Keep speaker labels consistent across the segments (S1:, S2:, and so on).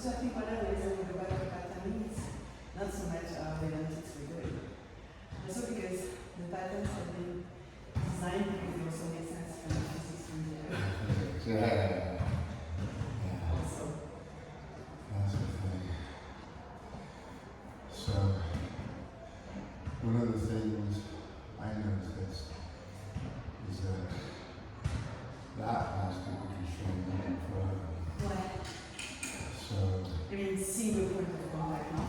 S1: also I think one of the reasons we go back to patterning is not so much the analytics we do, also because the patterns have been designed because they also make sense from the physics from the
S2: Yeah.
S1: also.
S2: That's the thing. So, one of the things I noticed is that has to be constrained even further.
S1: Why?
S2: So,
S1: I mean, single point of contact, no?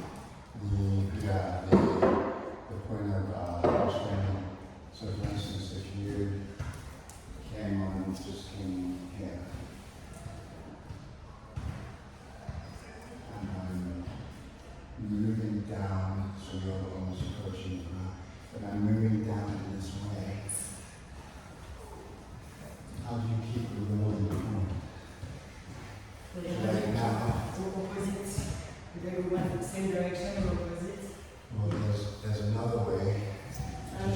S2: the point of constraining. So, for instance, if you just came here, and I'm moving down, so you're almost approaching the ground, but I'm moving down in this way. How do you keep the rolling point? Right now.
S1: Opposite. If everyone in the same direction or opposite.
S2: Well, there's another way.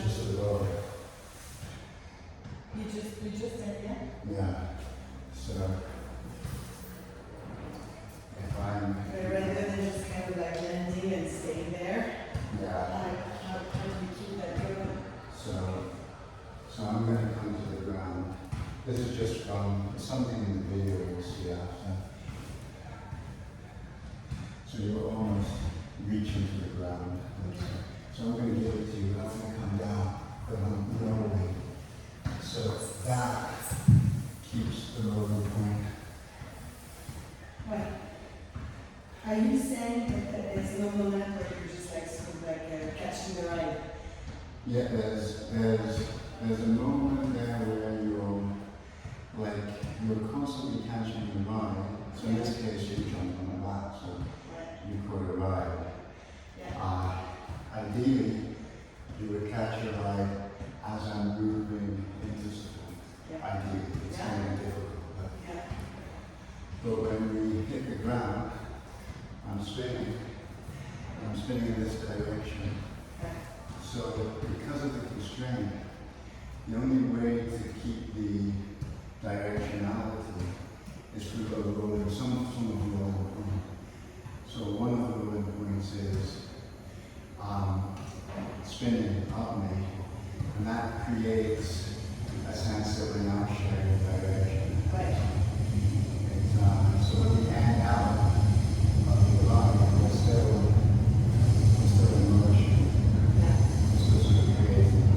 S2: Just the road.
S1: You just said yeah?
S2: Yeah. So if I'm
S1: rather than just kind of like landing and staying there.
S2: yeah.
S1: How do you keep that going?
S2: So I'm going to come to the ground. This is just from something in the video you'll see after. So you're almost reaching to the ground. So I'm going to give it to you. I'm going to come down, but I'm rolling. So that keeps the rolling point.
S1: Wait. Are you saying that there's no moment where you're just like sort of like catching the ride?
S2: Yeah, there's a moment there where you're constantly catching the ride. So in this case, you jump on the back, so you call it a ride.
S1: Yeah.
S2: Ideally, you would catch a ride as I'm moving into support.
S1: Yeah.
S2: Ideally, it's kind of difficult.
S1: Yeah.
S2: But when we hit the ground, I'm spinning in this direction. So because of the constraint, the only way to keep the directionality is through the rolling, some of the rolling point. So one of the rolling points is spinning up me, and that creates a sense that we're not sharing direction.
S1: Right.
S2: So when we hang out of the line, we're still in motion. So sort of creating.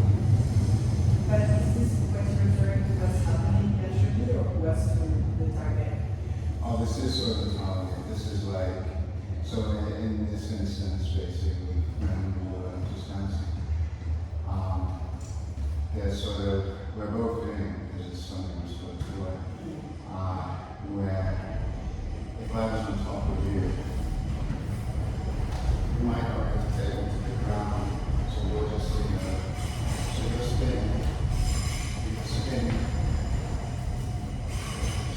S1: But is this what you're referring to what's happening naturally or what's the target?
S2: Oh, this is sort of the target. This is like, so in this instance, basically, when we were just dancing, there's sort of, we're both doing it because it's something we're supposed to do, where if I was on top of you, you might not have to take it to the ground, so we'll just see so you're spinning, you're spinning.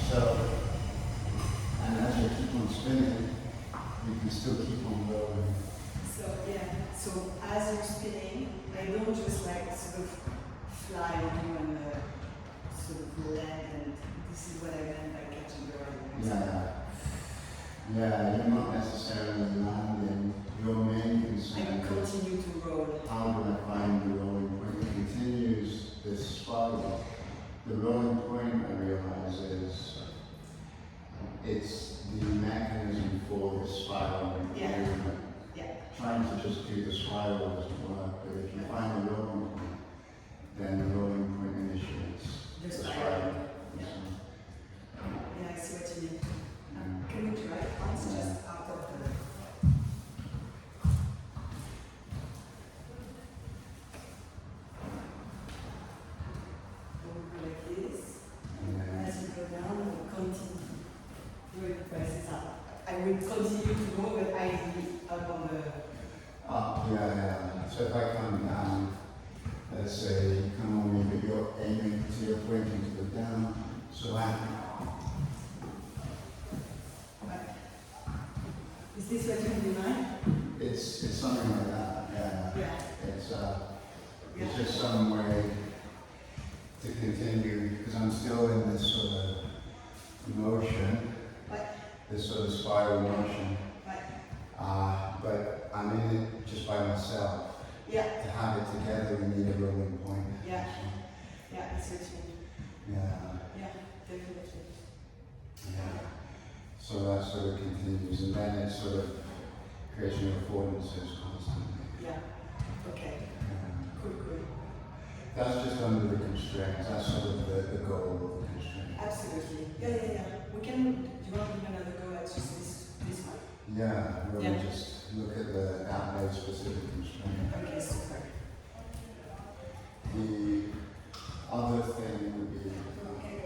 S2: So, and as you keep on spinning, you can still keep on rolling.
S1: So yeah, so as you're spinning, I don't just like sort of fly on you and sort of land, and this is what I meant by catching the ride.
S2: Yeah, you're not necessarily landing. Your main concern
S1: I continue to roll.
S2: how do I find the rolling point? It continues this spiral. The rolling point, I realize, is it's the mechanism for the spiral movement.
S1: Yeah.
S2: Trying to just do the spiral doesn't work, but if you find the rolling point, then the rolling point initiates
S1: The
S2: the
S1: spiral.
S2: spiral.
S1: Yeah. Yeah, I see what you mean. Can we try it once just out of the... Go like this. As you go down, we'll continue. We'll press it up. I will continue to go, but I be up on the...
S2: Up, yeah. So if I come down, let's say you come on me, but you're aiming, so you're pointing to the down. So
S1: Is this what you have in mind?
S2: it's something like that.
S1: Yeah.
S2: It's just some way to continue because I'm still in this sort of motion. this sort of spiral motion.
S1: Right.
S2: But I'm in it just by myself.
S1: Yeah.
S2: To have it together, we need a rolling point.
S1: Yeah. Yeah, it's what you mean.
S2: Yeah.
S1: Yeah, definitely.
S2: Yeah. So that sort of continues, and then it sort of creates new affordances constantly.
S1: Yeah. Okay.
S2: Yeah.
S1: Cool.
S2: That's just under the constraints. That's sort of the goal of the constraint.
S1: Absolutely. Yeah. We can. Do you want to give another go at just this one?
S2: Yeah, we'll
S1: Yeah.
S2: just look at the outlay specific constraint.
S1: Okay, super.
S2: The other thing would be
S1: Okay.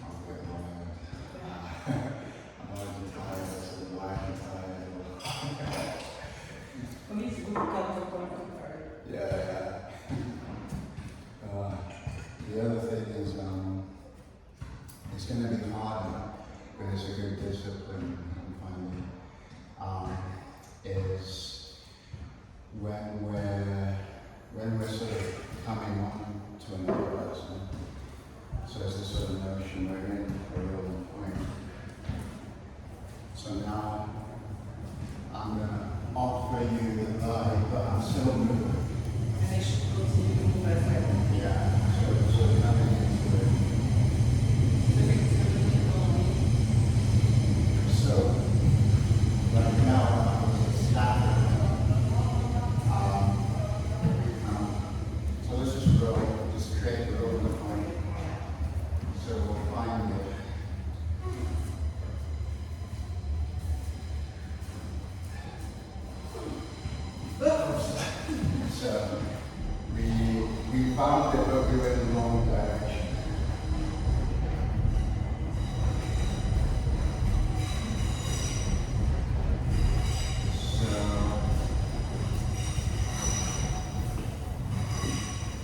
S2: I'll get my I'm already tired, so why am I tired?
S1: For me, it's good to come to comfort.
S2: Yeah. The other thing is, it's going to be harder, but it's a good discipline I'm finding, is when we're sort of coming on to another person. So it's this sort of notion we're in a real point. So now I'm going to offer you the vibe, but I'm still moving.
S1: And I should continue to move as well.
S2: Yeah, so coming into it. So, right now, I'm stopping. So let's just roll, just create a rolling point. So we'll find it. So we found it, but we went in the wrong direction. So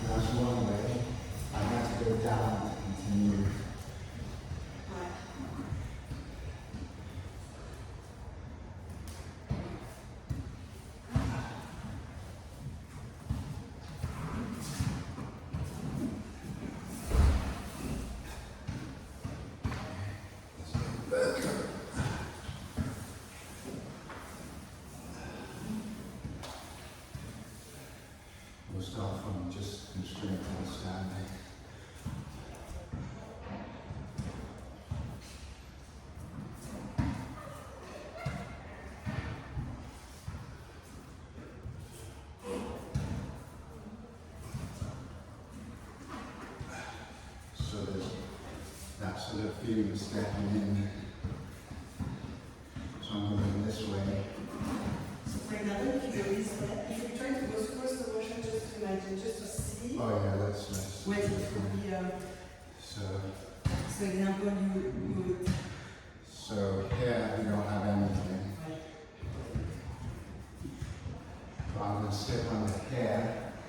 S2: that's one way. I had to go down to continue. We'll start from just constraint understanding. So there's that sort of feeling of stepping in. So I'm moving this way.
S1: So for example, if you go this way, if you try to go super slow motion, just to imagine, just to see
S2: Oh yeah, let's
S1: what it would be. So example, you would.
S2: So here we don't have anything. But I'm going to step on the hair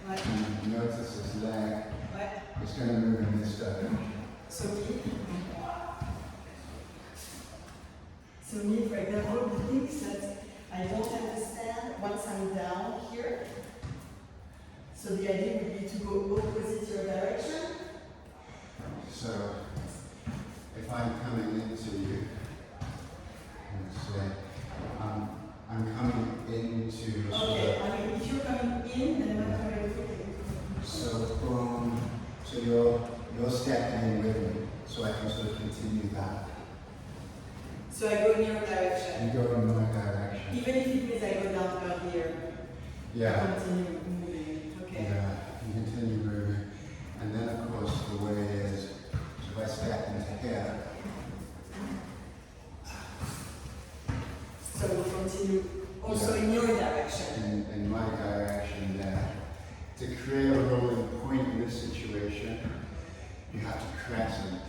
S1: Right.
S2: and notice his leg.
S1: Right.
S2: It's going to move in this direction.
S1: So me, for example, the things that I don't understand once I'm down here. So the idea would be to go opposite your direction.
S2: So if I'm coming into you, let's say I'm coming into.
S1: Okay, I mean, if you're coming in, then I'm coming in.
S2: So boom. So you're stepping in with me, so I can sort of continue that.
S1: So I go in your direction.
S2: You go in my direction.
S1: Even if it means I go down here.
S2: Yeah.
S1: Continue moving. Okay.
S2: Yeah. You continue moving, and then of course the way is, so if I step into here.
S1: So we continue also in your direction.
S2: In my direction there. To create a rolling point in this situation, you have to crescent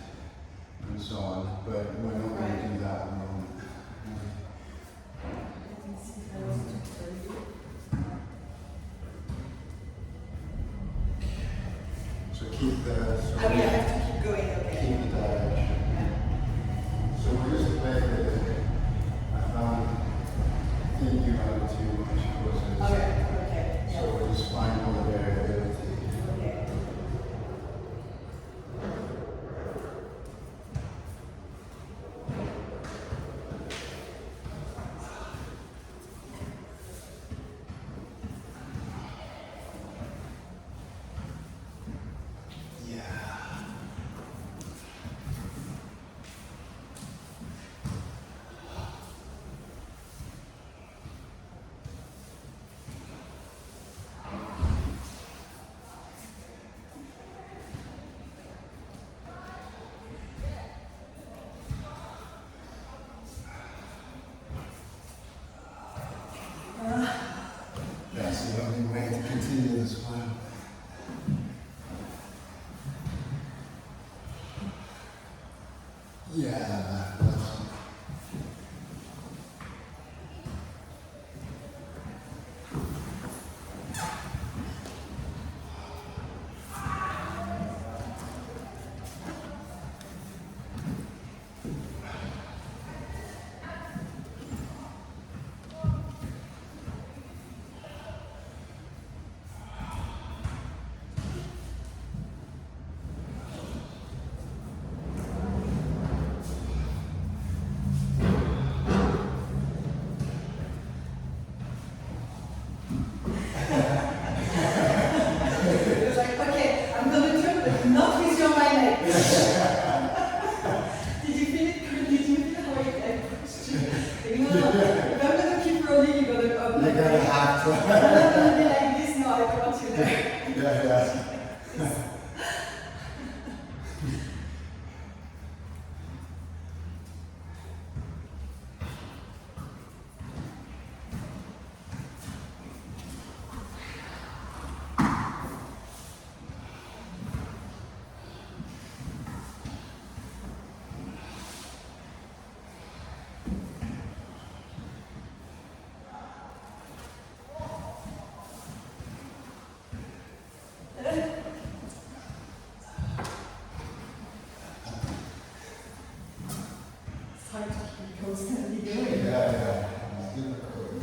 S2: and so on, but we're not going to do that at the moment.
S1: Let me see if I was to tell you.
S2: So keep the. So
S1: I mean, I have to keep going, okay.
S2: keep the direction. So we'll just play with it. I found thinking about it too much causes.
S1: Okay.
S2: So we'll just find all the variability.
S1: Okay.
S2: Yeah,
S1: It was like, okay, I'm gonna do it, but not with your mind like Did you feel it? Did you feel how it pushed you? You know, if I'm gonna keep rolling, you're gonna up
S2: you're
S1: like
S2: gonna
S1: this.
S2: have to.
S1: I'm not gonna be like this, no, I don't want you there.
S2: Yeah.
S1: It's hard to keep constantly going.
S2: Yeah. It's difficult.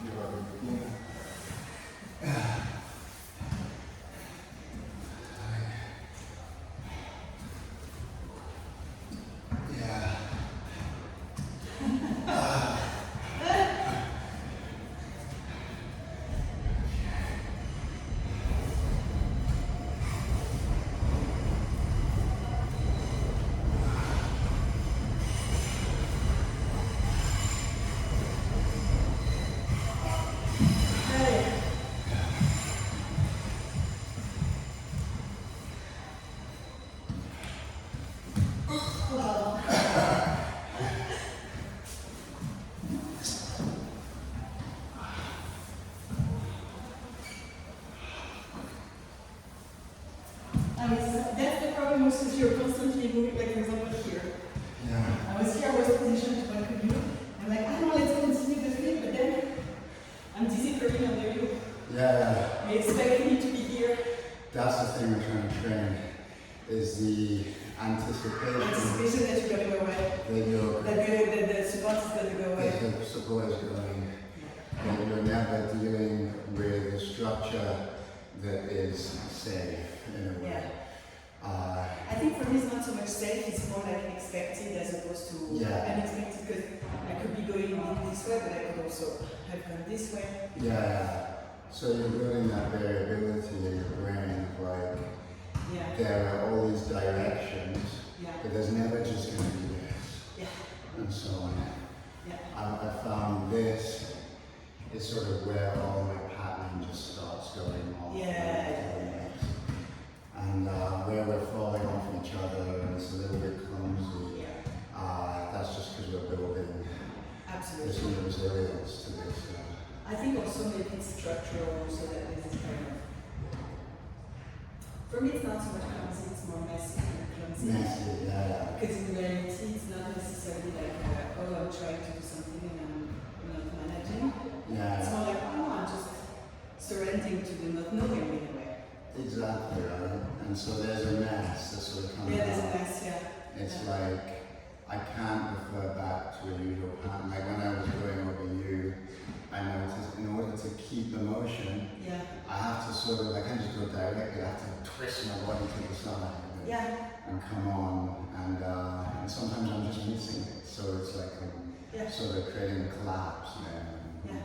S2: You are a beginner. Yeah.
S1: Hey. Wow. I mean, that's the problem also if you're constantly moving, like for example here.
S2: Yeah.
S1: I was here, I was positioned to one view. I'm like, I don't know, let's continue the film, but then I'm dizzy curling on the view.
S2: Yeah.
S1: I expect me to be here.
S2: That's the thing we're trying to train, is the anticipation
S1: Anticipation that you're gonna go away.
S2: that you're,
S1: That the support is gonna go away.
S2: that the support is going, that you're never dealing with a structure that is safe in a way.
S1: Yeah. I think for me it's not so much safe, it's more like expected as opposed to
S2: Yeah.
S1: unexpected, because I could be going this way, but I could also have gone this way.
S2: Yeah. So you're building that variability in your brain, like
S1: Yeah.
S2: there are all these directions,
S1: Yeah.
S2: but there's never just going to be this,
S1: Yeah.
S2: and so on.
S1: Yeah.
S2: I found this is sort of where all my patterning just starts going off.
S1: Yeah.
S2: And where we're falling off each other, and it's a little bit clumsy.
S1: Yeah.
S2: That's just because we're building
S1: Absolutely.
S2: this resilience to this.
S1: I think also maybe it's structural, so that this is kind of. For me, it's not so much clumsy, it's more messy than clumsy.
S2: Messy, yeah.
S1: Because in reality, it's not necessarily like, oh, I'm trying to do something and I'm not managing.
S2: Yeah.
S1: It's more like, oh, no, I'm just surrendering to the not knowing in a way.
S2: Exactly, right? And so there's a mess that sort of comes
S1: Yeah, there's a
S2: out.
S1: mess, yeah.
S2: It's
S1: Yeah.
S2: like, I can't refer back to a usual pattern. Like when I was going over you, I noticed in order to keep the motion,
S1: Yeah.
S2: I have to sort of, I can't just go directly, I have to twist my body to the side
S1: Yeah.
S2: and come on. And sometimes I'm just missing it. So it's like I'm
S1: Yeah.
S2: sort of creating a collapse there.
S1: Yeah.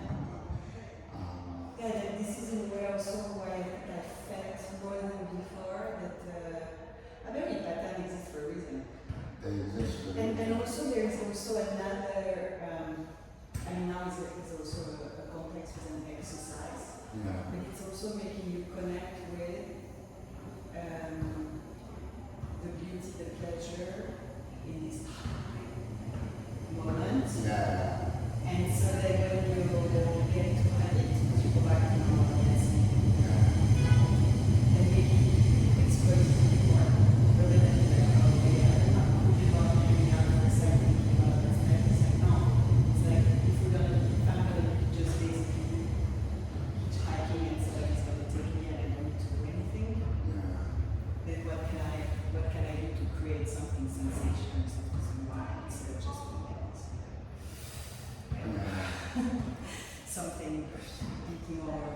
S1: Yeah, that this is in a way also why I felt more than before that a very pattern exists for a reason.
S2: They exist for
S1: And also there is also another, I mean now it's also a complex with an exercise,
S2: yeah.
S1: but it's also making you connect with the beauty, the pleasure in this moment.
S2: Yeah.
S1: And so that when you get into habit, you go back to normal, yes.
S2: Yeah.
S1: And maybe expose it more rather than like, okay, I'm not moving on, moving on. something a bit more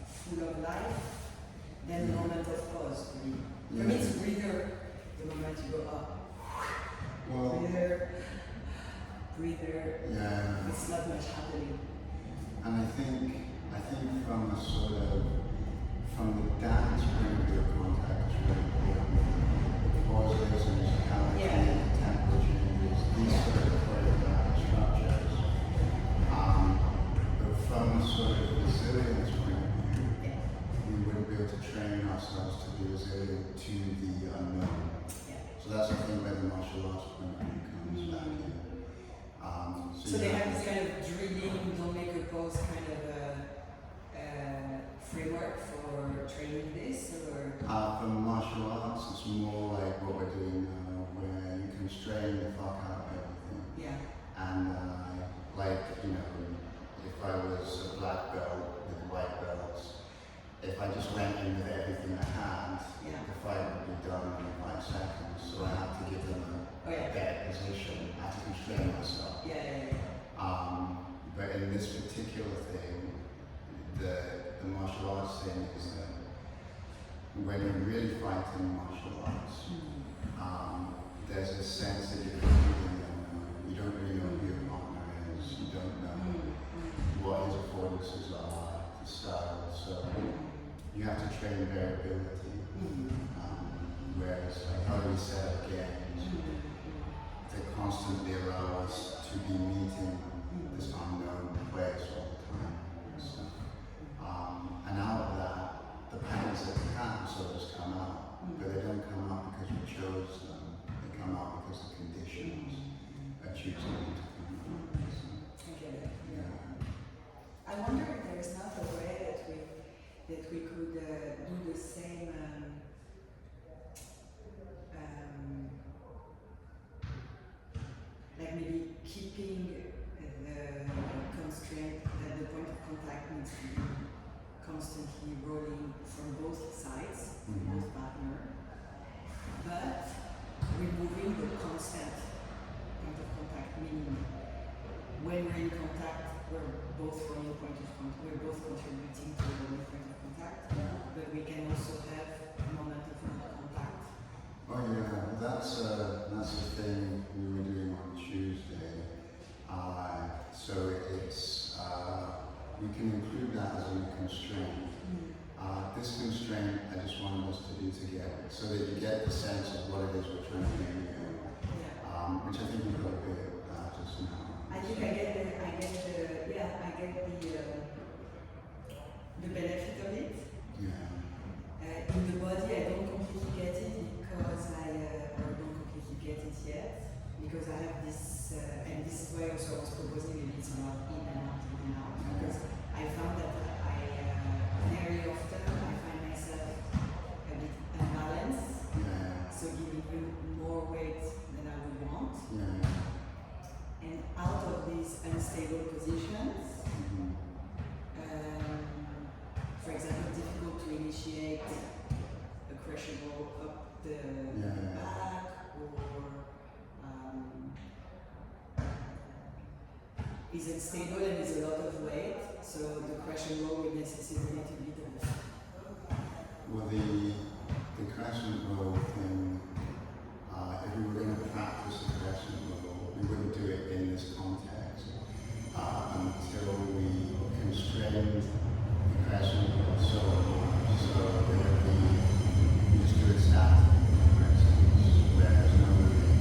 S1: full of life, then the moment of pause. For me, it's breather. The moment you go up,
S2: Well,
S1: breather.
S2: yeah.
S1: It's not much happening.
S2: And I think from a sort of, from the dance point of view, contact is really important. The pauses and musicality,
S1: Yeah.
S2: the tempo changes, these sort of choreographic structures. But from a sort of resilience point of view, we wouldn't be able to train ourselves to be resilient to the unknown. So that's, I think, where the martial arts point of view comes back in.
S1: So they have this kind of drilling, don't make a pause kind of framework for training this, or?
S2: For martial arts, it's more like what we're doing now, where you constrain the fuck out of everything.
S1: Yeah.
S2: And like, you know, if I was a black belt with white belts, if I just went in with everything I had, the fight would be done in 5 seconds. So I have to give them a better position. I have to constrain myself. But in this particular thing, the martial arts thing is that when you really fight in martial arts, there's a sense that you're completely unknown. You don't really know who your partner is. You don't know what his affordances are, the style. So you have to train variability. Whereas, like how we said again, they constantly allow us to be meeting this unknown place all the time. So, and out of that, the patterns that we have sort of just come out, but they don't come out because we chose them. They come out because the conditions are choosing them to come out. So,
S1: I get it.
S2: yeah.
S1: I wonder if there's not a way that we could do the same. Like maybe keeping the constraint that the point of contact needs to be constantly rolling from both sides, both partner, but removing the constant point of contact, meaning when we're in contact, we're both rolling point of contact, we're both contributing to the rolling point of contact, but we can also have a moment of non-contact.
S2: Oh yeah, that's the thing we were doing on Tuesday. So it's we can include that as a constraint. This constraint I just wanted us to do together, so that you get the sense of what it is we're trying to do here. Which I think you got a bit just now.
S1: I think I get the benefit of it.
S2: Yeah.
S1: In the body, I don't completely get it because I don't completely get it yet, because I have this, and this is why also I was proposing maybe it's not in and out, because I found that very often I find myself a bit unbalanced, so giving you more weight than I would want, and out of these unstable positions, for example, difficult to initiate a crushable up the back, or is unstable and is a lot of weight, so the crushable will necessitate a bit of.
S2: Well, the crescent roll thing, if we were going to practice the crescent roll, we wouldn't do it in this context until we constrained the crescent roll so much so that we just do it static, for instance, where there's no moving.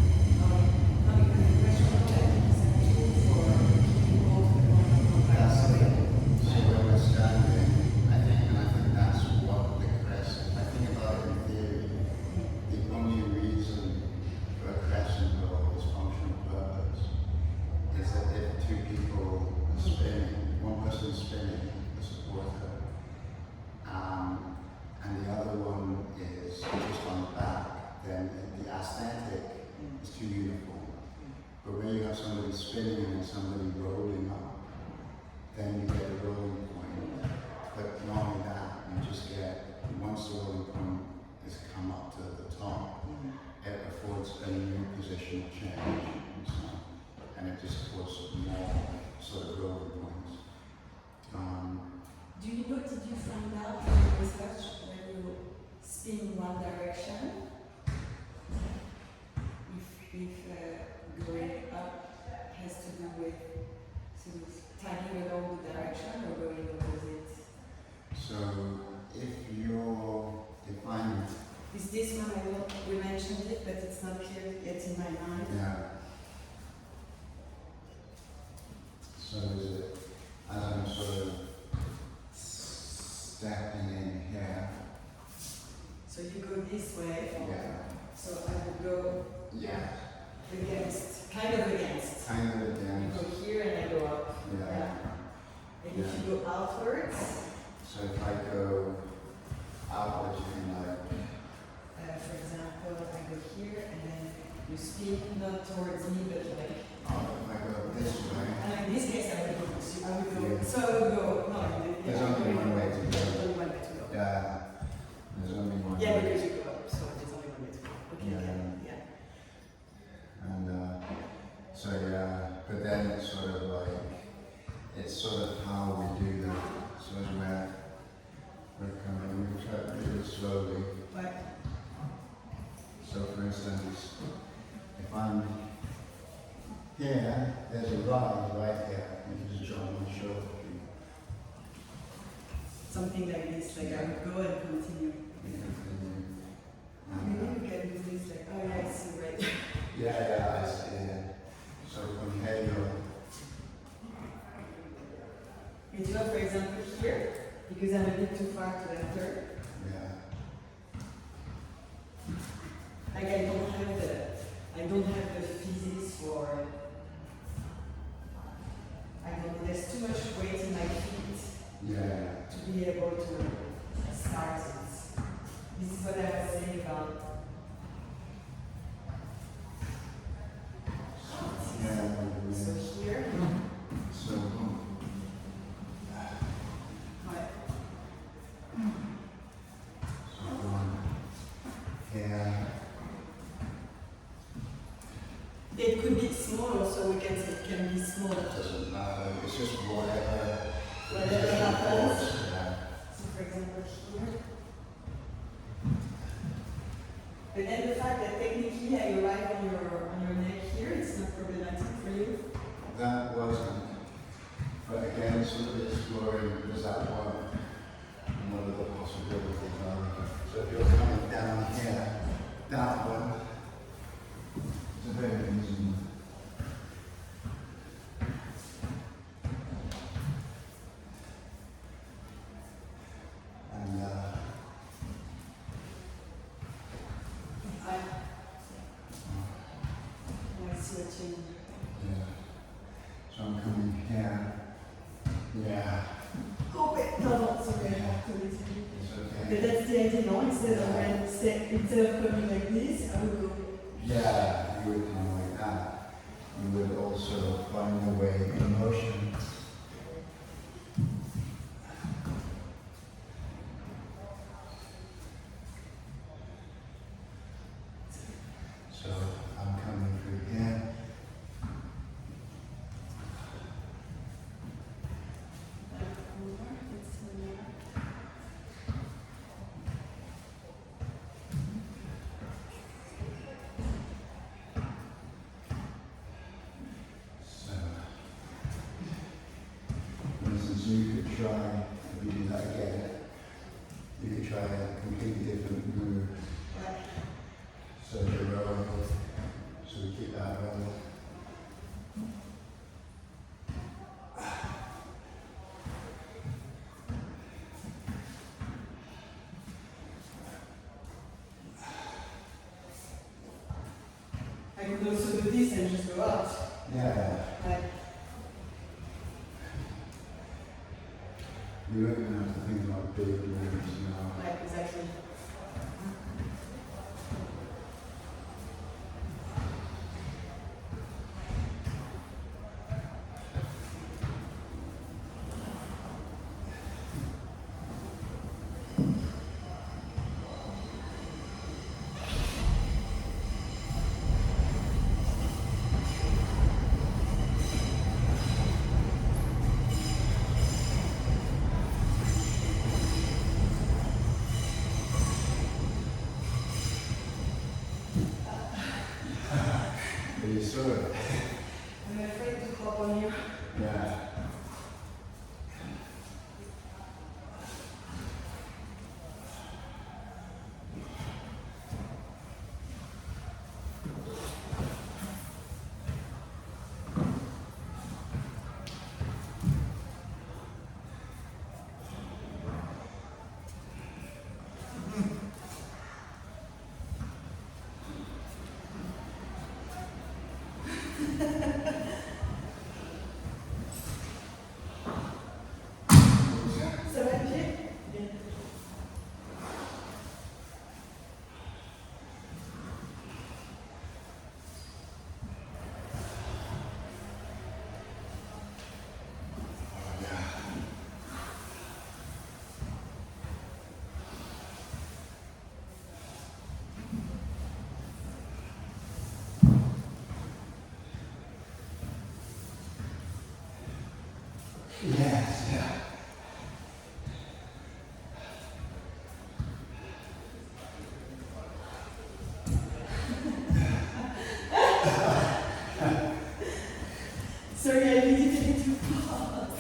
S1: Because the crushable is actually for keeping both the contact.
S2: That's the thing. So when we're standing, I think
S1: you find out in research when you spin in one direction? If going up has to do with sort of tagging along the direction or going opposite?
S2: So if you're defining,
S1: Is this one, I know we mentioned it, but it's not clear yet in my mind.
S2: yeah. So is it, as I'm sort of stepping in here,
S1: So you go this way,
S2: yeah,
S1: so I would go
S2: yeah,
S1: against, kind of against.
S2: kind of
S1: You
S2: again,
S1: go here and I go up.
S2: yeah.
S1: And if you go outwards,
S2: So if I go outwards, you can like,
S1: for example, I go here and then you spin not towards me but like.
S2: oh, if I go this way,
S1: And in this case, I would go.
S2: Yeah.
S1: So I would go. No,
S2: There's only one way to go.
S1: There's only one way to go.
S2: yeah, there's only one
S1: Yeah,
S2: way.
S1: because you go up, so there's only one way to go. Okay,
S2: Yeah.
S1: yeah.
S2: And so yeah, but then it's sort of like, it's sort of how we do that. So as we're coming, we try to do it slowly.
S1: But
S2: So for instance, if I'm here, there's a ride right here. You just jump on the shoulder.
S1: something like this, like I would go and continue.
S2: You continue.
S1: Maybe
S2: And,
S1: you can do this, like, oh yeah, I see, right.
S2: yeah, I see it. So from here you're,
S1: And you know, for example, here, because I'm a bit too far to enter,
S2: yeah,
S1: like I don't have the physics for, there's too much weight in my feet
S2: yeah,
S1: to be able to start it. This is what I was saying about,
S2: yeah.
S1: so here,
S2: So,
S1: right,
S2: so from here,
S1: it could be small also, we can say it can be small.
S2: it doesn't matter. It's just whatever.
S1: Whatever
S2: it's just
S1: happens.
S2: force, yeah.
S1: So for example here. But then the fact that technically I arrive on your neck here, it's not problematic for you.
S2: That wasn't. But again, sort of exploring, does that work? And what are the possibilities are? So if you're coming down here, downward, it's a very easy one. And
S1: I see what you mean.
S2: yeah. So I'm coming here. Yeah,
S1: Oh wait, no, sorry, I have to listen.
S2: it's
S1: But
S2: okay.
S1: that's the idea, no? Instead of coming like this, I would go.
S2: Yeah, you would come like that. You would also find a way in motion. So I'm coming through here. So, for instance, you could try, if you do that again, you could try a completely different move. So the row, so we keep that row.
S1: I could also do this and just go out.
S2: Yeah,
S1: Like,
S2: you don't even have to think about big moves now.
S1: like exactly.
S2: good.
S1: I'm afraid to hop on you.
S2: Yeah.
S1: Ça va, Pierre? Bien.
S2: Yes, yeah.
S1: Sorry, I really did it too fast.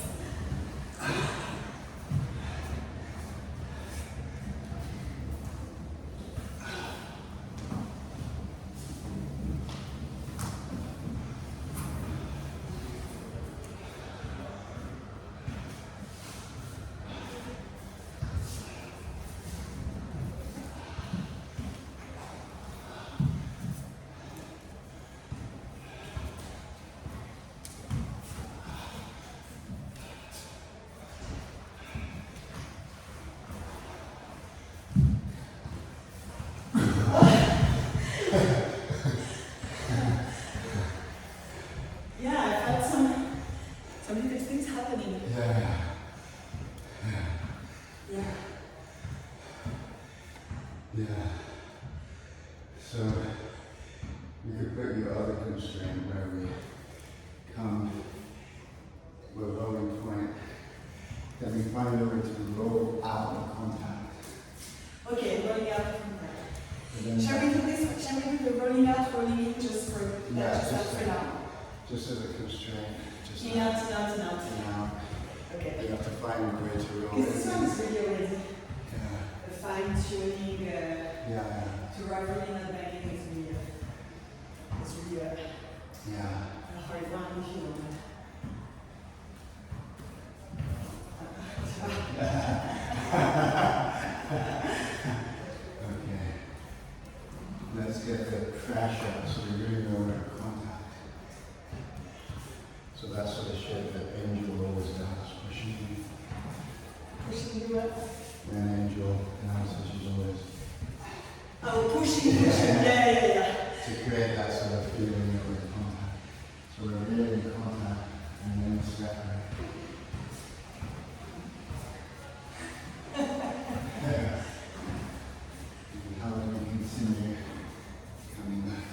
S1: Yeah, I felt some little things happening.
S2: Yeah.
S1: Yeah.
S2: Yeah. So you could put your other constraint where we come to a rolling point, then we find a way to roll out of contact.
S1: Okay, rolling out from that.
S2: And then
S1: Shall we do this? Shall we do the rolling out, rolling in just for
S2: Yeah,
S1: just for now?
S2: just as a constraint, just
S1: In out, in out, in out.
S2: now.
S1: Okay.
S2: You have to find a way to roll
S1: Because this
S2: it.
S1: one is really already
S2: Yeah.
S1: a fine tuning
S2: Yeah.
S1: to reveling and banging is really
S2: Yeah.
S1: a hard one if you want.
S2: Okay. Let's get the trash out so we really know where to contact. So that's sort of shit that Angel always does.
S1: Pushing you up.
S2: When Angel announces, she's always
S1: Oh, pushing. Yeah.
S2: to create that sort of feeling that we're in contact. So we're really in contact and then separate. Yeah. How do we continue coming back?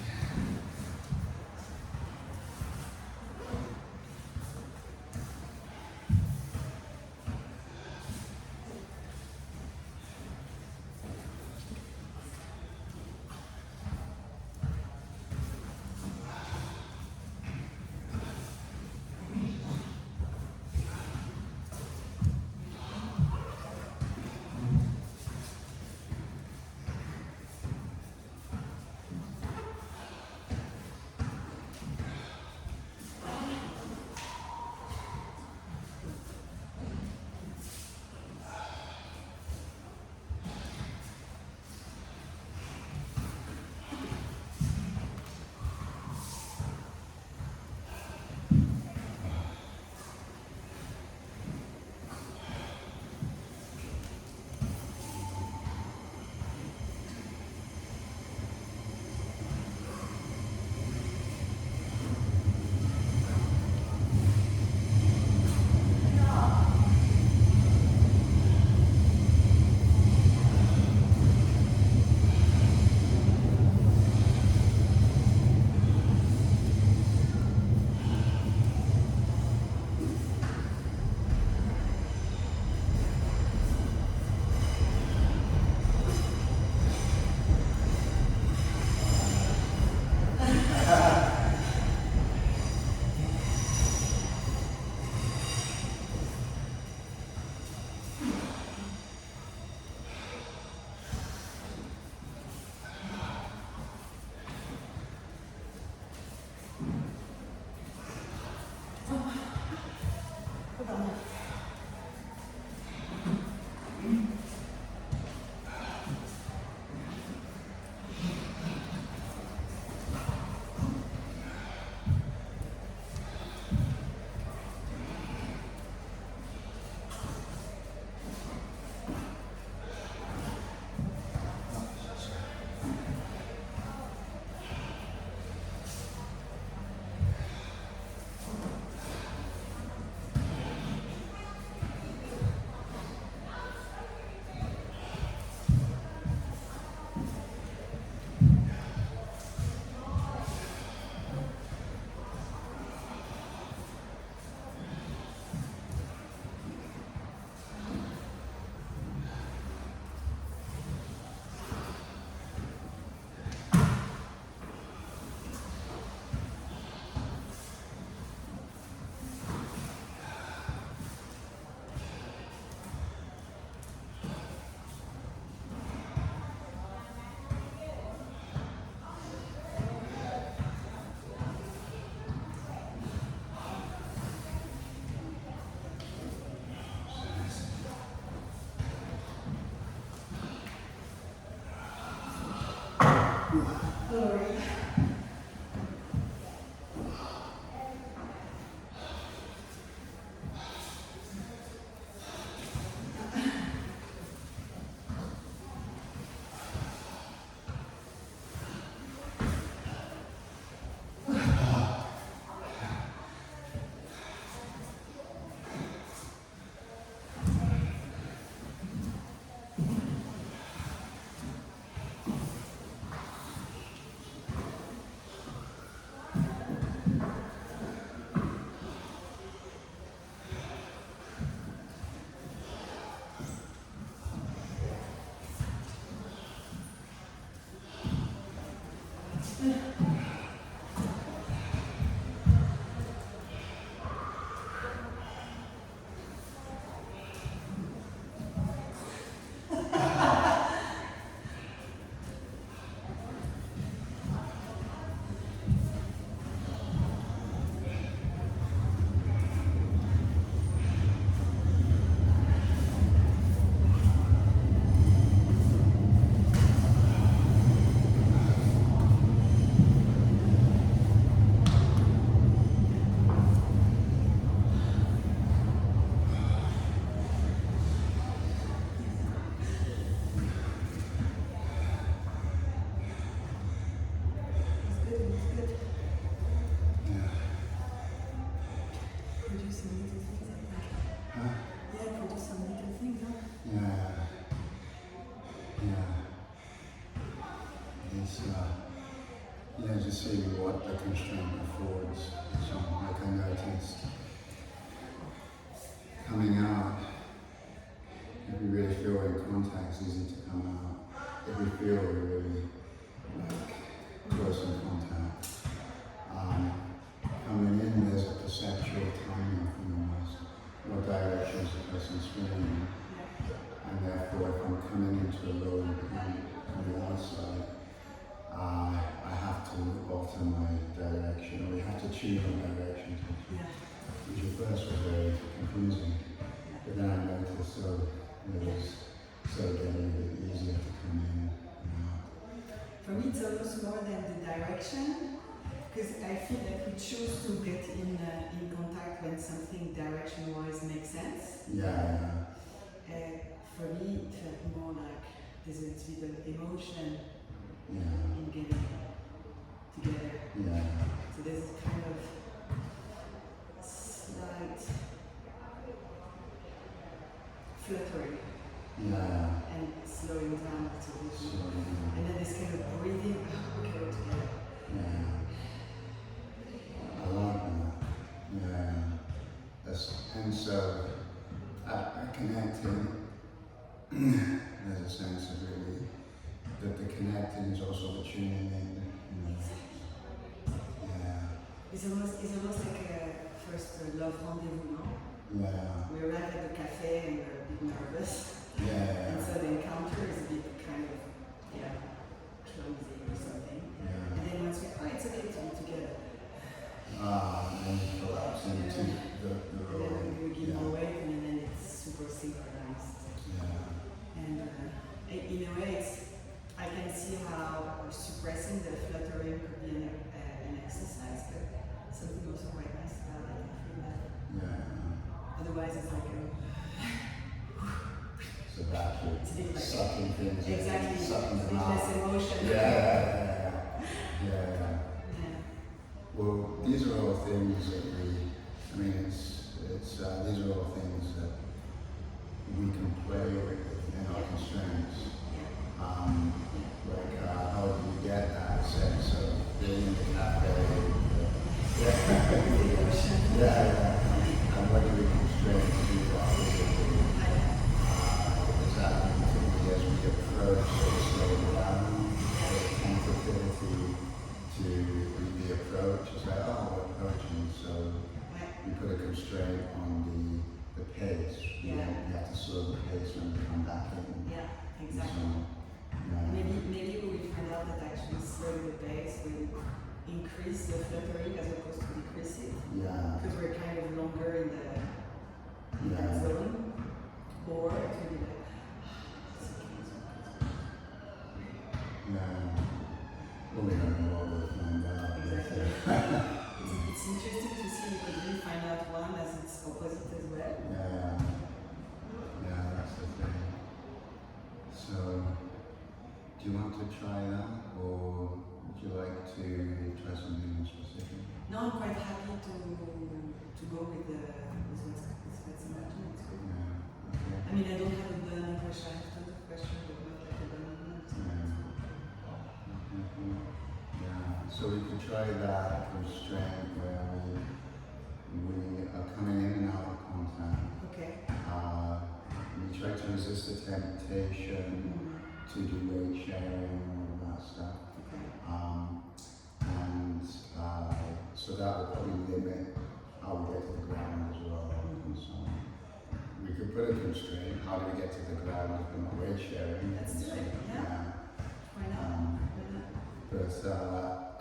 S1: Don't worry.
S2: To see what the constraint affords. So, like I noticed, coming out, if you really feel in contact, it's easy to come out. If you feel really like close in contact, coming in, there's a perceptual timing from almost what direction is the person swimming in, and therefore, if I'm coming into a lower point on the outside, I have to alter my direction, or we have to choose a direction to choose. Which at first was very confusing, but then I noticed it was getting a bit easier to come in and out.
S1: For me, it's almost more than the direction, because I feel that we choose to get in contact when something direction-wise makes sense. For me, it felt more like there's a bit of emotion in getting together. So there's kind of slight fluttering and slowing down a little bit. And then this kind of breathing, okay, we're together.
S2: I like that. And so I connected. There's a sense of really that the connecting is also the tuning in.
S1: It's almost like a first love rendezvous, no? We arrive at the cafe and we're a bit nervous. And so the encounter is a bit kind of, closing or something. And then once it's okay to be together.
S2: And then you collapse into the role.
S1: And then we give more weight and then it's super synchronized. And in a way, I can see how suppressing the fluttering could be an exercise, but something also quite nice about it. I feel that. Otherwise, it's like
S2: so vacuum,
S1: like
S2: sucking things in,
S1: exactly.
S2: sucking them
S1: Less
S2: out.
S1: emotion.
S2: Well, these are all things that these are all things that we can play with in our constraints. How do we get that sense of being in the cafe? And what do we constrain to do that physically? Is that typically as we approach, so we slow down, the tentativity to the approach? It's like, we're approaching, so we put a constraint on the pace. You have to slow the pace when we come back in.
S1: Exactly. Maybe we find out that actually slowing the pace will increase the fluttering as opposed to decrease it. Because we're kind of longer in that zone. Or it will be like,
S2: well, we don't
S1: opposite as well.
S2: Yeah, yeah, that's the thing. So, do you want to try that, or would you like to try something more specific?
S1: No, I'm quite happy to go with what's emerging. It's good.
S2: Yeah, okay.
S1: I mean, I don't have a burning question. I have tons of questions, but not like a burning one.
S2: Yeah. Yeah, so we could try that restraint where we are coming in and out of contact.
S1: Okay.
S2: We try to resist the temptation to do weight sharing and all of that stuff.
S1: Okay.
S2: And so that will probably limit how we get to the ground as well. And so we could put a constraint. How do we get to the ground if we're not weight sharing?
S1: Let's do it, yeah. Why not?
S2: But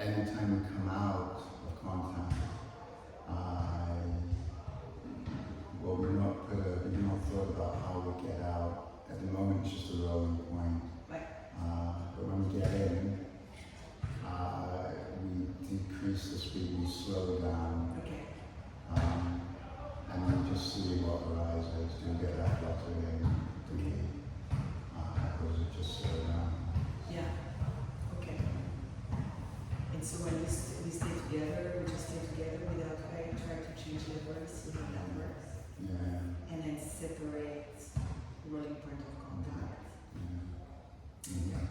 S2: anytime we come out of contact, well, we've not thought about how we get out. At the moment, it's just a rolling point.
S1: Right.
S2: But when we get in, we decrease the speed, we slow down,
S1: Okay.
S2: and we just see what arises. Do we get that fluttering? Do we, or is it just slow down?
S1: Yeah. Okay. And so when we stay together, we just stay together without trying to change levels, see how that works.
S2: Yeah.
S1: And then separate rolling point of contact.
S2: Yeah.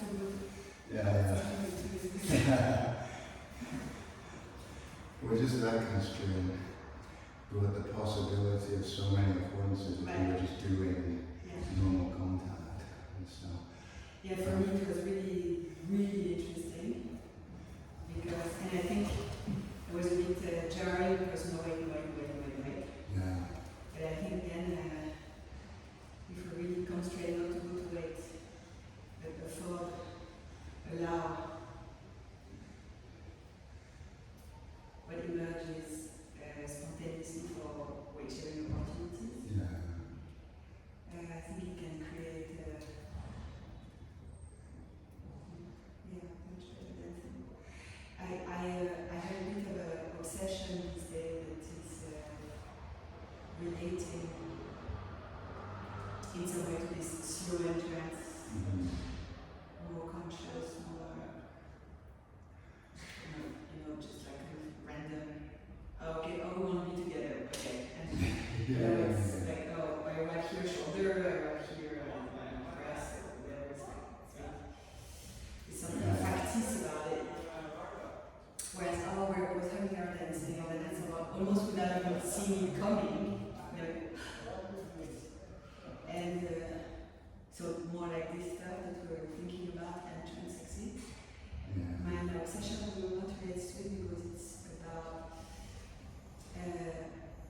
S1: too good.
S2: Yeah,
S1: It's too
S2: yeah. We're just that constrained with the possibility of so many affordances if we were just doing
S1: Yeah.
S2: normal contact and stuff.
S1: Yeah, for me it was really, really interesting because, and I think it was a bit jarring because no way.
S2: Yeah.
S1: But I think then if we really constrain not to go to wait, but afford, allow what emerges spontaneously for weight sharing opportunities,
S2: Yeah.
S1: I think it can create much better dancing. I have a bit of an obsession these days that is relating in some way to this slow entrance,
S2: Mm-hmm.
S1: more conscious, more, just like kind of random. Okay, oh, we want to be together, okay. And it's like, oh, I arrive here, shoulder, I arrive here, press, or whatever. It's something factice about it. Whereas, oh, we're both having our dancing, or the dance about almost without even seeing it coming. And so more like this stuff that we're thinking about and transexing.
S2: Yeah.
S1: My obsession with what relates to it because it's about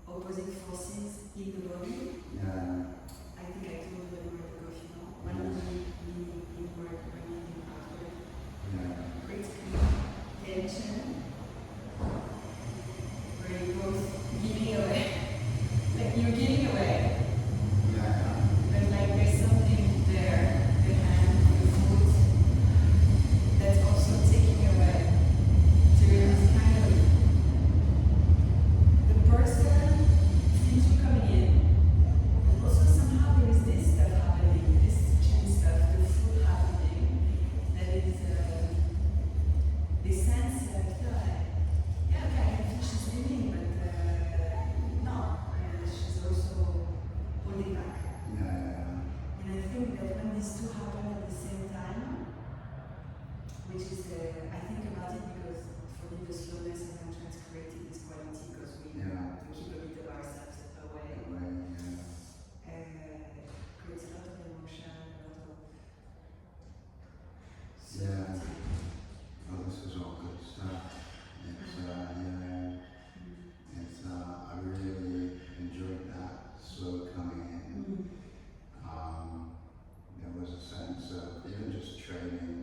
S1: opposite forces in the body.
S2: Yeah.
S1: I think I told you a word ago, one of the inward, one in outward.
S2: Yeah.
S1: Critically tension, where you're both giving away. Like you're giving away.
S2: Yeah.
S1: But like there's something there, the hand, the foot, that's also taking away. So it's kind of the person seems to coming in. But also somehow there is this stuff happening, this chin stuff, the foot happening, that is this sense that yeah, okay, I can feel she's leaving, but no, she's also holding back.
S2: Yeah.
S1: And I think that when these two happen at the same time, which is, I think about it because for me the slowness and entrance created this quality because we keep a bit of ourselves away. Creates a lot of emotion, a lot of
S2: Yeah. Oh, this is all good stuff. I really enjoyed that slow coming in. There was a sense of even just training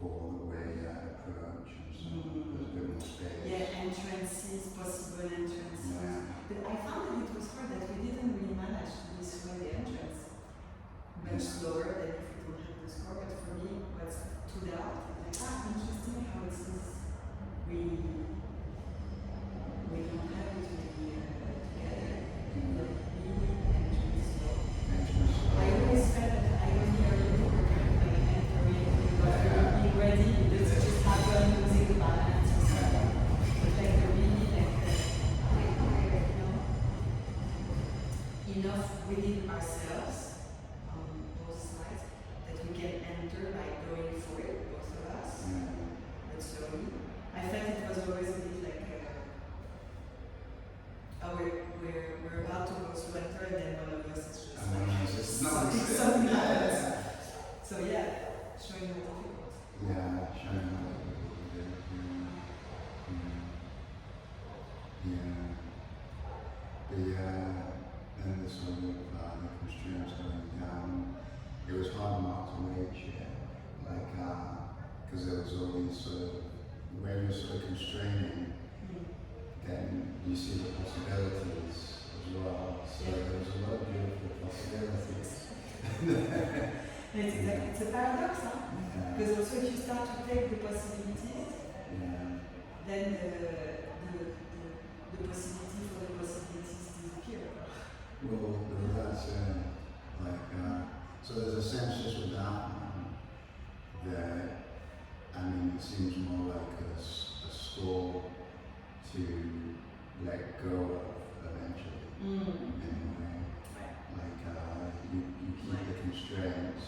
S2: for the way I approach and so on. There's a bit more space.
S1: Yeah, entrances, possible entrances.
S2: Yeah.
S1: But I found that it was hard that we didn't really manage to destroy the entrance much slower than if we don't have the score. But for me, what stood out is like, interesting how it seems we don't have it really together. The entrance slow. I always felt that I was near a little bit like entering, being ready, this just happened, losing the balance or something. But like the really enough within ourselves on both sides that we can enter by going for it, both of us, but slowly. I felt it was always a bit like we're about to go to enter and then one of us is just something happens. So yeah, showing how difficult.
S2: Yeah, showing how difficult it is. Then the sort of the constraints going down. It was hard not to wait shit, like because there was all these sort of when you're sort of constraining, then you see the possibilities as well. So there was a lot of beautiful possibilities.
S1: It's exactly, it's a paradox, huh? Because also if you start to take the possibilities, then the possibility for the possibilities disappear.
S2: Well, that's so there's a sense just with that one that, I mean, it seems more like a score to let go of eventually. Anyway, like you keep the constraints,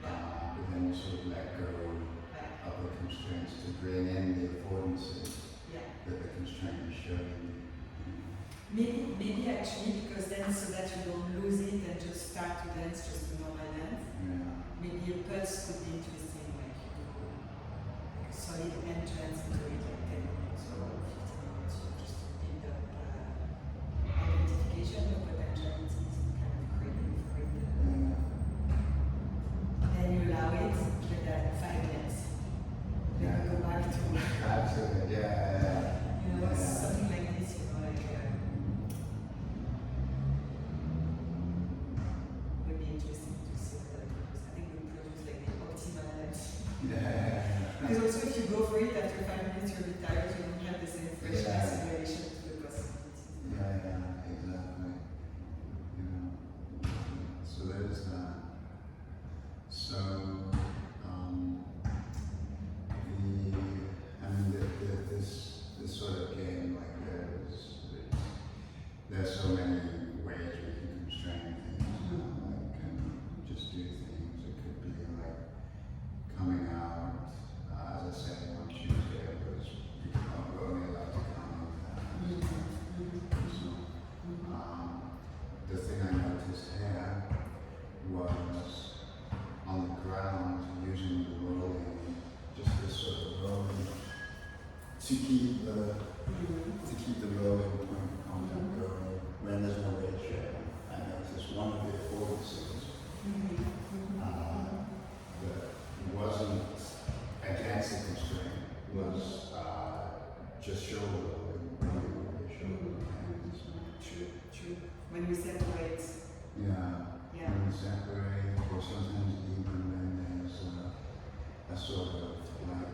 S2: but then you sort of let bring in the affordances
S1: Yeah.
S2: that the constraint is showing you.
S1: Maybe actually because then so that you don't lose it and just start to dance just a normal dance.
S2: Yeah.
S1: Maybe a pulse could be interesting, like you do like a solid entrance into it, like 10 minutes or 15 minutes, just to build up identification of potentialities and kind of creative rhythm. Then you allow it, give that 5 minutes. Then you go back to
S2: Absolutely, yeah.
S1: you know, something like this, you know, like would be interesting to see whether it goes. I think we produce like the optimal dance.
S2: Yeah.
S1: Because also if you go for it after 5 minutes you're a bit tired, you don't have the same fresh
S2: Yeah.
S1: acceleration to the possibilities.
S2: Yeah, exactly. You know, so there's that. So, this sort of game, like there's so many ways we can constrain things. Like just do things. It could be like coming out. As I said on Tuesday, it was only allowed to come out. So, the thing I noticed here was on the ground using the rolling, just this sort of rolling to keep the rolling point contact going when there's no weight sharing. I noticed one of the affordances that wasn't against the constraint was just shoulder rolling, shoulder hands.
S1: True. When we separate.
S2: Yeah.
S1: Yeah.
S2: When we separate, or sometimes even when there's a sort of like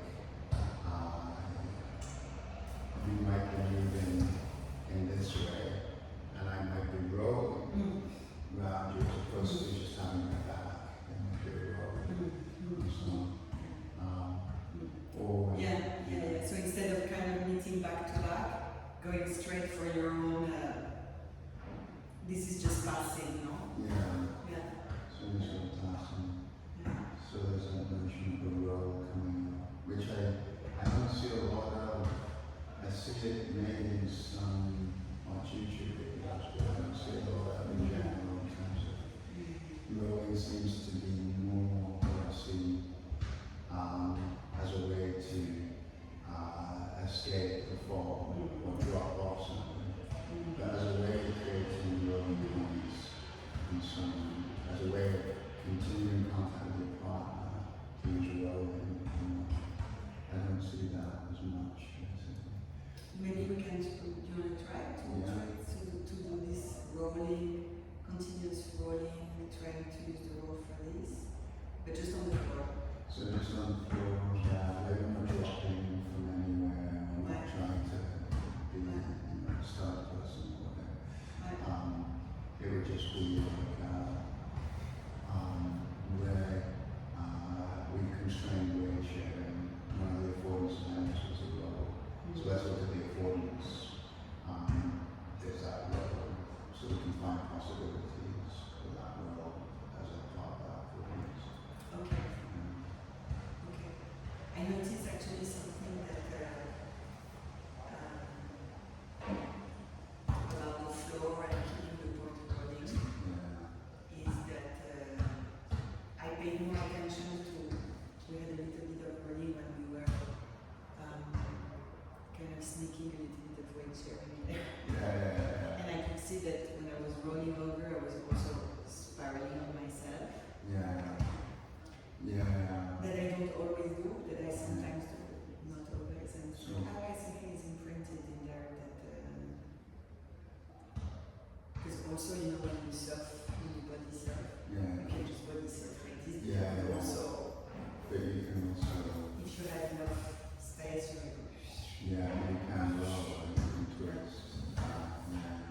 S2: you might be moving in this way, and I might be rolling around you as opposed to just having my back and you're rolling. So, or
S1: Yeah. So instead of kind of meeting back to back, going straight for your own, this is just passing, no?
S2: yeah,
S1: Yeah.
S2: so you sort of passing.
S1: Yeah.
S2: So there's that notion of a roll coming up, which I don't see a lot of. I see it maybe in some on YouTube videos, but I don't see a lot of in general in terms of rolling seems to be more what I see as a way to escape the fall or drop off something, but as a way of creating rolling points and some, as a way of continuing contact with your partner to use rolling. I don't see that as much.
S1: Maybe we can, do you want to try to do this rolling, continuous rolling, trying to use the roll for this, but just on the floor.
S2: So just on the floor, maybe not dropping from anywhere, I'm not trying to be a star person or whatever. It would just be like where we constrain weight sharing, one of the affordance elements was a roll. So let's look at the affordance. There's that roll, so we can find possibilities for that roll as a part of that affordance.
S1: Okay. I noticed actually something that about the floor and keeping the point rolling is that I paid more attention to, we had a little bit of rolling when we were kind of sneaking a little bit of weight sharing there. And I could see that when I was rolling over, I was also spiraling on myself. That I don't always do, that I sometimes do, not always. And so I think it's imprinted in there that, because also, you know, when you surf, when you body surf, you can just body surf like this. But also,
S2: But you can also,
S1: if you have enough space, you can
S2: you can roll and you can twist.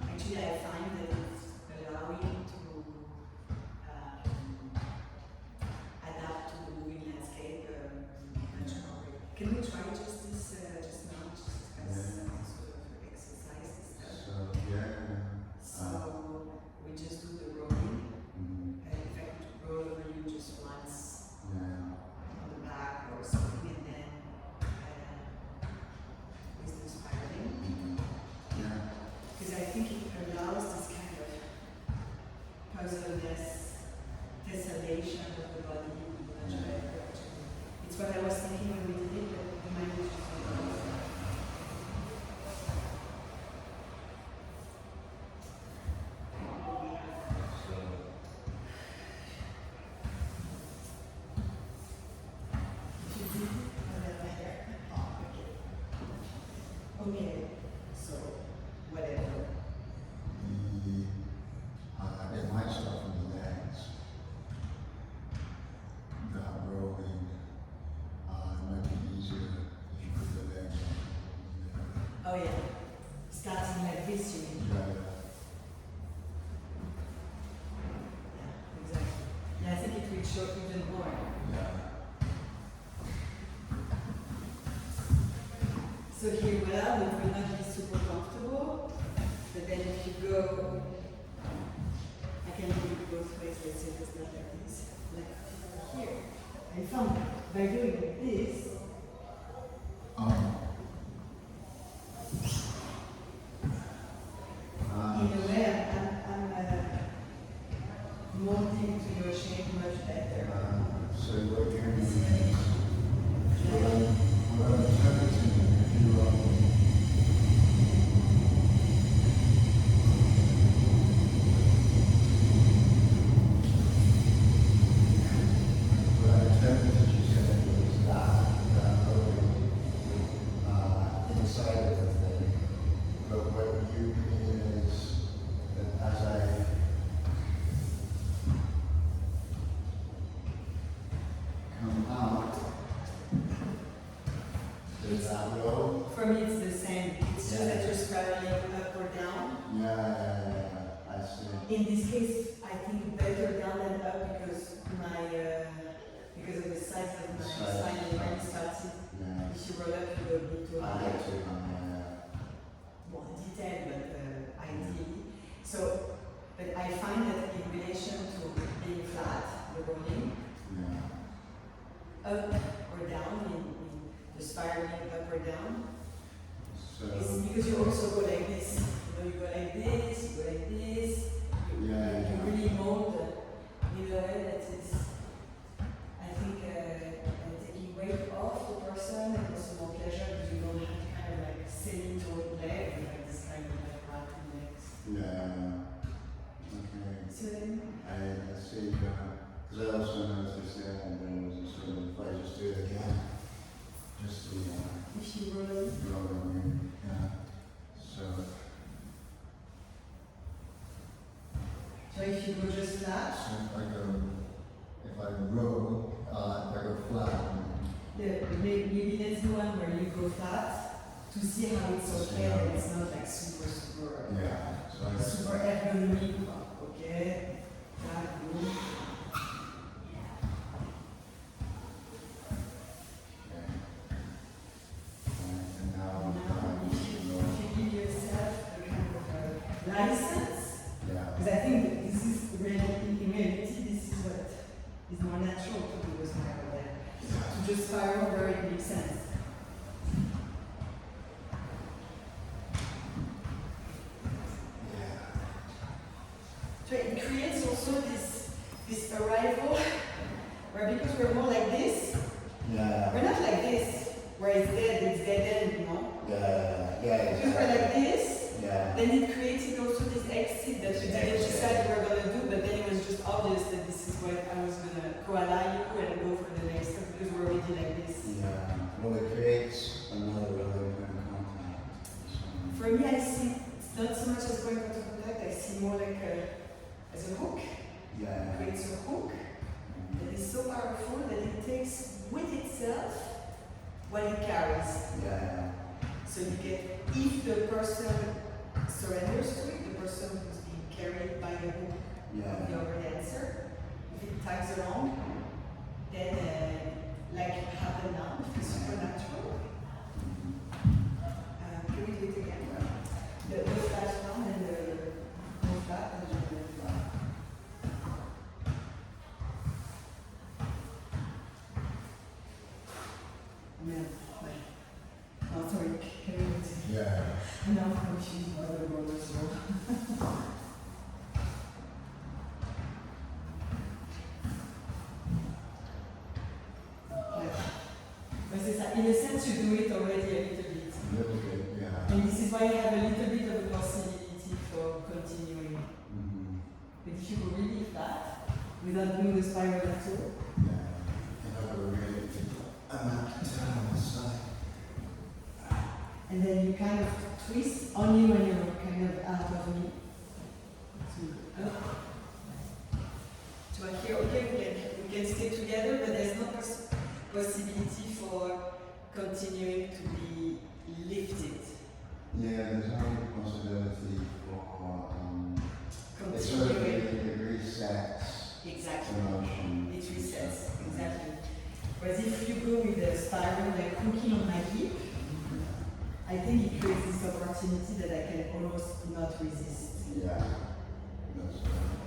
S1: Actually, I find that it's allowing to adapt to the moving landscape much more. Can we try just this, just now, just as sort of exercise this stuff? So we just do the rolling. In fact, roll over you just once on the back or something, and then Okay, so whatever.
S2: It might start from the legs. Without rolling, it might be easier if you put the legs on.
S1: Oh yeah, starting like this, you mean?
S2: Yeah.
S1: Yeah, exactly. Yeah, I think it will show even more.
S2: Yeah.
S1: So here we are, it will not be super comfortable, but then if you go, I can do it both ways, let's say it's not like this, like here. I found by doing this, in a way, I'm molding to your shape much better.
S2: So what you're doing is, what I'm attempting to do, what I attempted to you said was that really, inside of the thing. But what you mean is that as I come out, there's that row.
S1: For me, it's the same. It's just that you're spiraling up or down.
S2: Yeah, I see.
S1: In this case, I think better down than up because because of the size of my
S2: Size.
S1: spine and when it started.
S2: Yeah.
S1: If you roll up, you go a bit too
S2: I
S1: high.
S2: get to
S1: More detailed, but ideally. So, but I find that in relation to being flat, the rolling,
S2: yeah.
S1: up or down, in the spiraling up or down,
S2: So,
S1: it's because you also go like this. You know, you go like this, you go like this.
S2: yeah,
S1: You really mold in a way that is, I think, taking weight off the person and also more pleasure because you don't have to kind of like sailing toward leg, like this kind of like wrapping legs.
S2: yeah. Okay.
S1: So
S2: I see, because I also noticed that there was a sort of, if I just do it again, just the,
S1: if you roll,
S2: rolling, yeah. So,
S1: so if you go just flat,
S2: if I roll, if I go flat,
S1: maybe let's do one where you go flat to see how it's okay and it's not like super
S2: yeah. So I
S1: super ergonomic, okay? That good.
S2: Okay. And now,
S1: Now, if you give yourself a kind of license,
S2: yeah.
S1: because I think that this is really, in reality, this is what is more natural to do with spiral there. To just spiral where it makes sense. So it creates also this arrival where because we're more like this,
S2: Yeah.
S1: we're not like this, where it's dead end, you know?
S2: Yeah.
S1: Because we're like this,
S2: Yeah.
S1: then it created also this exit that we didn't decide we were gonna do, but then it was just obvious that this is what I was gonna koala you and go for the next step because we're already like this.
S2: Yeah. Well, it creates another really kind of contact.
S1: For me, I see it's not so much as going out of contact, I see more like as a hook.
S2: Yeah.
S1: Creates a hook that is so powerful that it takes with itself what it carries.
S2: Yeah.
S1: So you get, if the person surrenders to it, the person who's being carried by the hook
S2: Yeah.
S1: of the other dancer, if it tags along, then like it happened now, it's supernatural. Can we do it again? The flat down and the flat and the flat. Yeah. Oh, sorry, can we do it?
S2: Yeah.
S1: Now I'm confused by the rollers roll. But c'est ça. In a sense, you do it already a little bit.
S2: A little bit, yeah.
S1: And this is why you have a little bit of a possibility for continuing.
S2: Mm-hmm.
S1: But if you go really flat, without doing the spiral at all,
S2: Yeah. If I were really, I'm not on the side.
S1: and then then you kind of twist only when you're kind of out of knee. To up. To here, okay, we can stay together, but there's no possibility for continuing to be lifted.
S2: Yeah, there's no possibility for it sort of it resets
S1: Exactly.
S2: the motion.
S1: It resets, exactly. Whereas if you go with a spiral like hooking on my hip, I think it creates this opportunity that I can almost not resist.
S2: Yeah, that's right.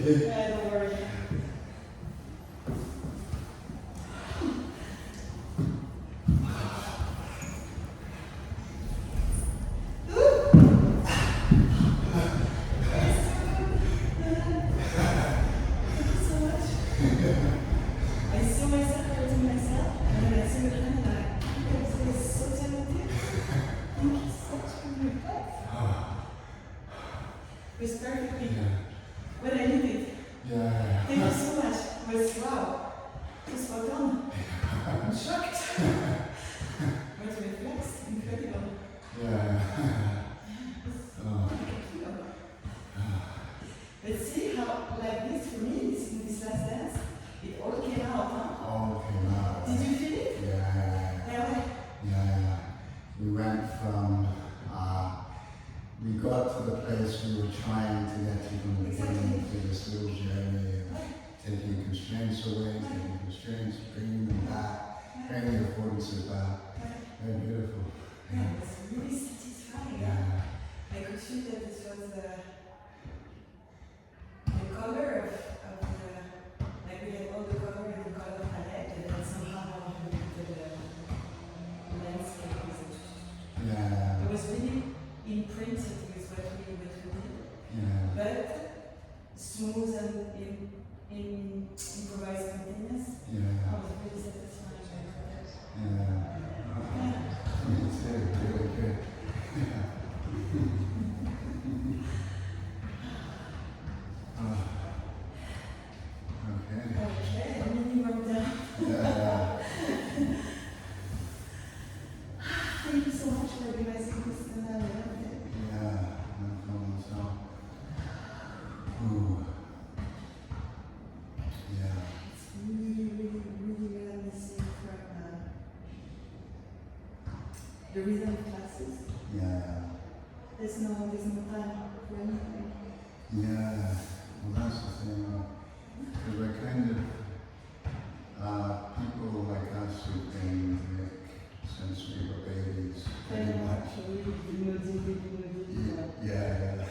S2: okay?
S1: Yeah, don't worry. Thank you so much. I saw myself hurting myself, and then I see the hand like, this is so talented. Thank you so much for your advice. It was perfectly what I needed.
S2: Yeah.
S1: Thank you so much. It was wow. It was spot on. I'm shocked. What reflex? Incredible.
S2: Yeah. Oh.
S1: But see how, like this for me, in this last dance, it all came out, huh?
S2: All came out.
S1: Did you feel it?
S2: Yeah.
S1: Yeah.
S2: Yeah. We went from, we got to the place we were trying to get to from the beginning to this little journey of taking constraints away, taking constraints, bringing them back, bringing the affordances back. Very beautiful.
S1: Yeah, it was really satisfying.
S2: Yeah.
S1: I could feel that this was the color of the, like we had all the color in the color palette, and then somehow we put the landscape with it.
S2: Yeah.
S1: It was really imprinted with what we did,
S2: Yeah.
S1: but smooth and in improvised continuous.
S2: Yeah.
S1: I was really satisfied.
S2: Yeah. Me too. Really good. Okay.
S1: Okay, I'm really warmed up.
S2: Yeah.
S1: Thank you so much for organizing this, and I loved it.
S2: Yeah. No problem at all. Ooh. Yeah.
S1: It's really reminiscing from the rhythm classes.
S2: Yeah.
S1: There's no time for anything.
S2: Yeah. Well, that's the thing. Because we're kind of people like us who've been with Nick since we were babies, pretty much. Yeah.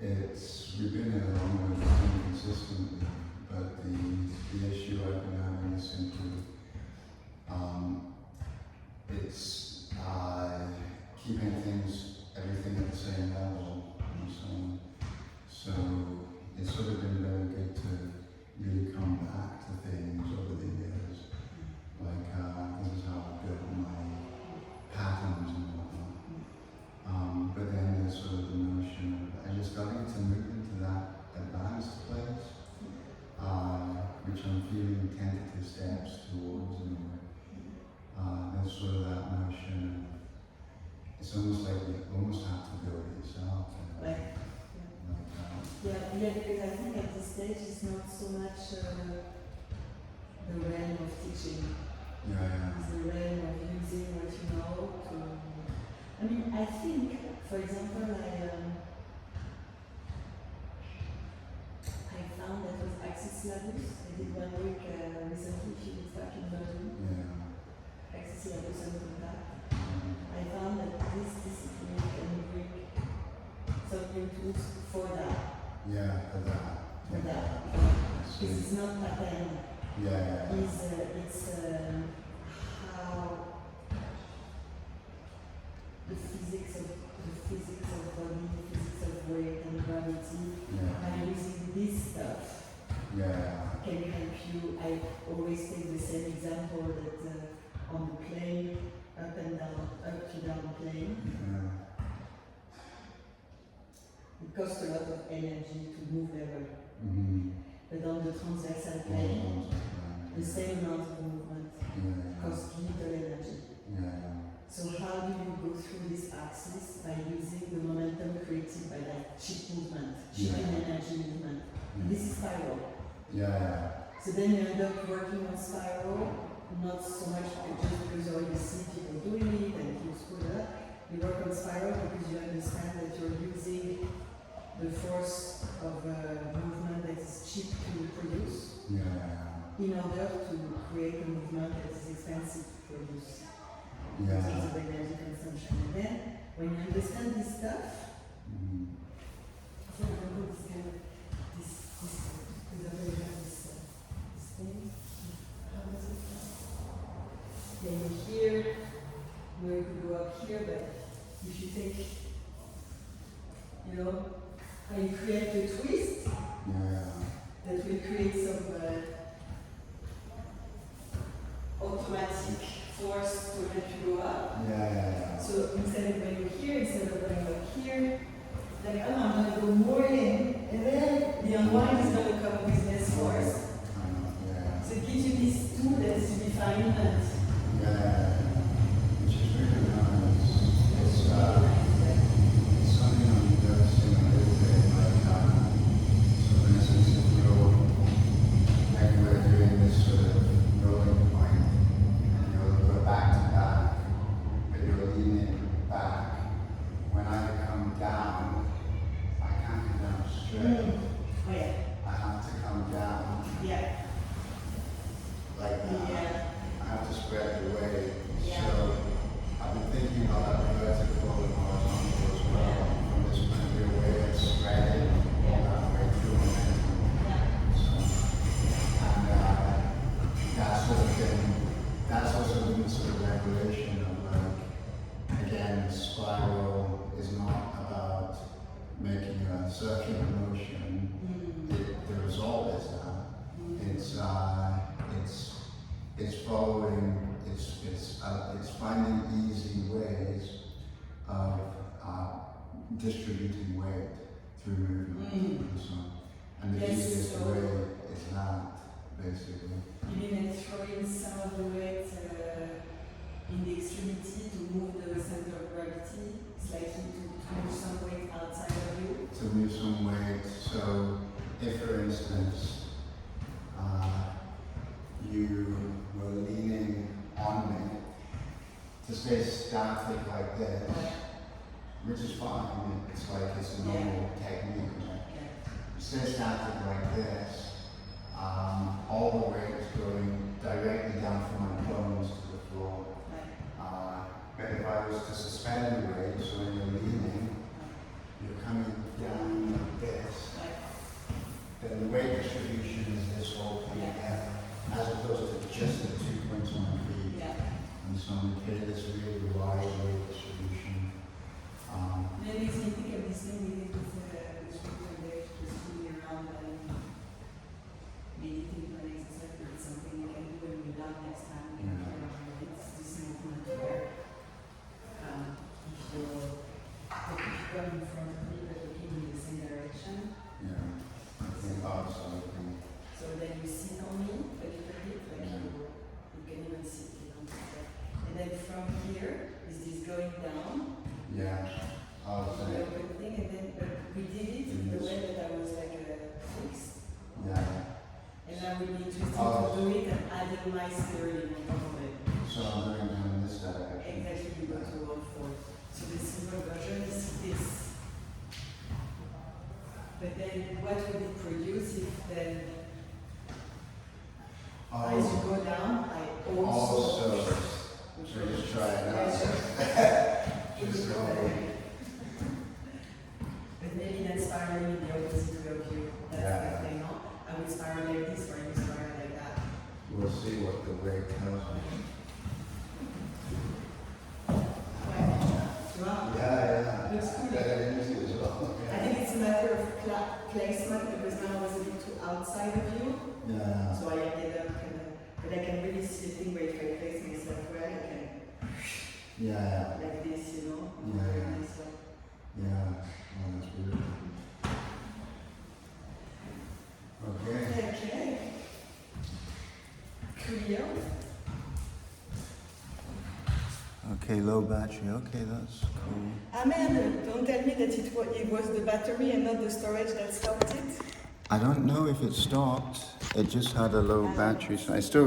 S2: It's we've been here long and consistently, but the issue I've been having is simply it's keeping everything at the same level and so on. So it's sort of been very good to really come back to things over the years. Like this is how I built my patterns and whatnot. But then there's sort of the notion of I just starting to move into that advanced place, which I'm feeling tentative steps towards in a way. There's sort of that notion of it's almost like you almost have to build it yourself.
S1: Yeah, because I think at this stage it's not so much the realm of teaching. It's the realm of using what you know to. I mean, I think, for example, I found that with Axis Labus, I did 1 week recently, few weeks back in Berlin. Axis Labus and Contact. I found that this discipline can bring some new tools for that.
S2: For that.
S1: This is not pattern. It's how the physics of body, physics of weight and gravity. By using this stuff, can help you. I always take the same example that on the plane, up and down, up to down plane. It costs a lot of energy to move level. But on the transversal plane, the same amount of movement costs little energy. So how do you go through this axis? By using the momentum created by that chip movement, chip and energy movement. And this is spiral. So then you end up working on spiral, not so much just because you already see people doing it and you screw it up. You work on spiral because you understand that you're using the force of movement that is cheap to produce in order to create a movement that is expensive to produce. Because of energy consumption. And then when you understand this stuff, want to come with less force.
S2: Yeah.
S1: So it gives you this tool that is refinement.
S2: Yeah. Which is really nice. It's something I'm noticing a little bit, like, so for instance, if we're doing this sort of rolling point, and you're back to back, but you're leaning back. When I come down, I can't come down straight.
S1: Oh yeah.
S2: I have to come down
S1: Yeah.
S2: like that.
S1: Yeah.
S2: I have to spread the weight.
S1: Yeah.
S2: So I've been thinking about vertical and horizontal as well. From this point of view, where it's spreading all that way through momentum. So, and that sort of thing, that's also been sort of regulation of like, again, spiral is not about making a circular motion. The result is that it's following, it's finding easy ways of distributing weight through movement and so on. And the
S1: Yes,
S2: easiest
S1: so-
S2: way is that, basically.
S1: You mean like throwing some of the weight in the extremity to move the center of gravity, slightly to move some weight outside of you?
S2: To move some weight. So, if for instance, you were leaning on me, to stay static like this, which is fine. It's like it's a normal technique. Right? Stay static like this. All the weight is going directly down from my bones to the floor. But if I was to suspend the weight, so when you're leaning, you're coming down like this, then the weight distribution is this whole thing again, as opposed to just the 2 points on my feet. And so we create this really wide weight distribution.
S1: Then makes me think of this thing we did with Shooter Dave, just moving around and meditating on exercise. It's something you can do when you're done next time. It's this movement where if you're coming in front of me but looking in the same direction,
S2: Yeah. I think also,
S1: so then you sit on me a little bit, like you can even sit, and then from here is this going down.
S2: yeah.
S1: The open thing, and then we did it in the way that I was like fixed,
S2: Yeah.
S1: and I would be interested to
S2: Oh.
S1: do it and adding my steering on top of it.
S2: So I'm going down in this direction.
S1: Exactly, you go to 1/4. So the simple version is this. But then what would it produce if then as you go down, I also
S2: So just try it out. Just go.
S1: But maybe not spiraling in the opposite way of you. That's
S2: Yeah.
S1: the thing, no? I would spiral like this or you spiral like that.
S2: We'll see what the weight tells me.
S1: Wow.
S2: Yeah.
S1: Looks cool.
S2: Better energy as well.
S1: I think it's a matter of placement because now I was a bit too outside of you.
S2: Yeah.
S1: So I ended up but I can really see the thing where if I place myself well, I can
S2: Yeah.
S1: like this, you know?
S2: Yeah.
S1: Myself.
S2: Yeah. Oh, that's beautiful. Okay.
S1: Okay. Clear.
S2: Okay, low battery. Okay, that's cool.
S1: Amen. Don't tell me that it was the battery and not the storage that stopped it.
S2: I don't know if it stopped. It just had a low battery, so I still